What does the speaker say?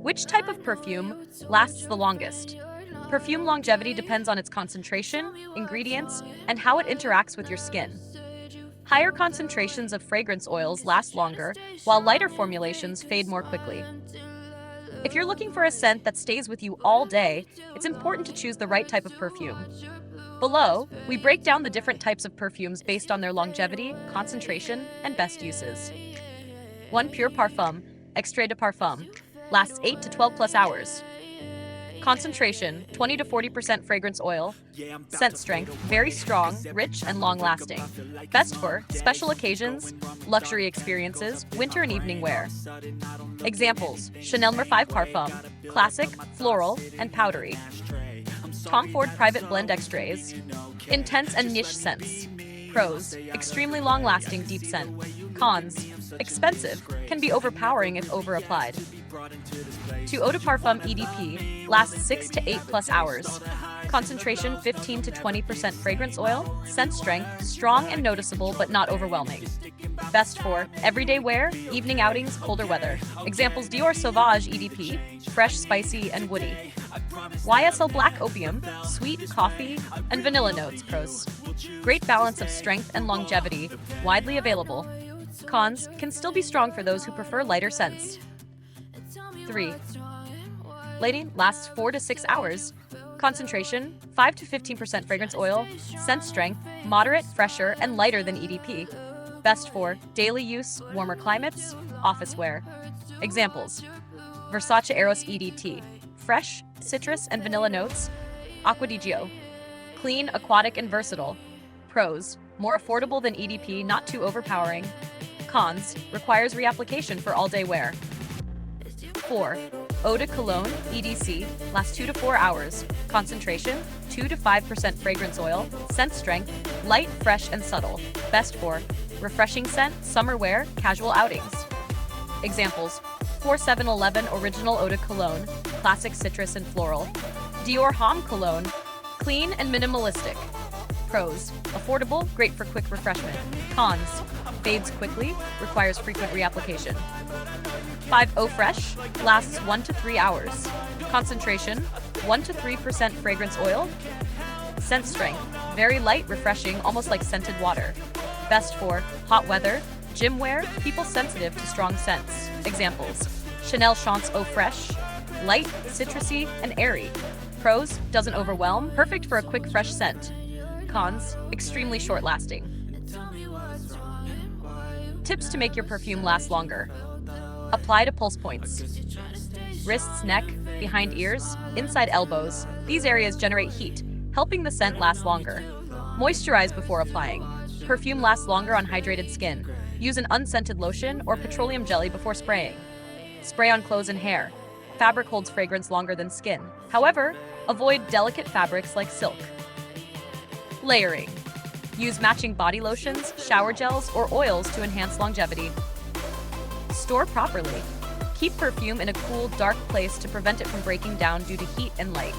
Which type of perfume lasts the longest? Perfume longevity depends on its concentration, ingredients, and how it interacts with your skin. Higher concentrations of fragrance oils last longer, while lighter formulations fade more quickly. If you're looking for a scent that stays with you all day, it's important to choose the right type of perfume. Below, we break down the different types of perfumes based on their longevity, concentration, and best uses. 1. Pure Parfum, Extrait de Parfum, lasts 8 to 12 plus hours. Concentration, 20 to 40% fragrance oil. Scent strength, very strong, rich, and long-lasting. Best for special occasions, luxury experiences, winter and evening wear. Examples, Chanel No. 5 Parfum, classic, floral, and powdery. Tom Ford Private Blend Extraits, intense and niche scents. Pros, extremely long-lasting deep scent. Cons, expensive, can be overpowering if over-applied. 2. Eau de Parfum EDP, lasts 6 to 8 plus hours. Concentration 15 to 20% fragrance oil. Scent strength, strong and noticeable but not overwhelming. Best for everyday wear, evening outings, colder weather. Examples, Dior Sauvage EDP, fresh, spicy, and woody. YSL Black Opium, sweet, coffee, and vanilla notes. Pros, great balance of strength and longevity, widely available. Cons, can still be strong for those who prefer lighter scents. 3. Lady, lasts 4 to 6 hours. Concentration, 5 to 15% fragrance oil. Scent strength, moderate, fresher, and lighter than EDP. Best for daily use, warmer climates, office wear. Examples, Versace Eros EDT, fresh, citrus, and vanilla notes. Acqua di Gio, clean, aquatic, and versatile. Pros, more affordable than EDP, not too overpowering. Cons, requires reapplication for all-day wear. 4. Eau de Cologne EDC, lasts 2 to 4 hours. Concentration, 2 to 5% fragrance oil. Scent strength, light, fresh, and subtle. Best for refreshing scent, summer wear, casual outings. Examples, 4711 Original Eau de Cologne, classic, citrus, and floral. Dior Homme Cologne, clean and minimalistic. Pros, affordable, great for quick refreshment. Cons, fades quickly, requires frequent reapplication. 5. Eau Fresh, lasts 1 to 3 hours. Concentration, 1 to 3% fragrance oil. Scent strength, very light, refreshing, almost like scented water. Best for hot weather, gym wear, people sensitive to strong scents. Examples, Chanel Chance Eau Fresh, light, citrusy, and airy. Pros, doesn't overwhelm, perfect for a quick, fresh scent. Cons, extremely short-lasting. Tips to make your perfume last longer. Apply to pulse points. Wrists, neck, behind ears, inside elbows. These areas generate heat, helping the scent last longer. Moisturize before applying. Perfume lasts longer on hydrated skin. Use an unscented lotion or petroleum jelly before spraying. Spray on clothes and hair. Fabric holds fragrance longer than skin. However, avoid delicate fabrics like silk. Layering. Use matching body lotions, shower gels, or oils to enhance longevity. Store properly. Keep perfume in a cool, dark place to prevent it from breaking down due to heat and light.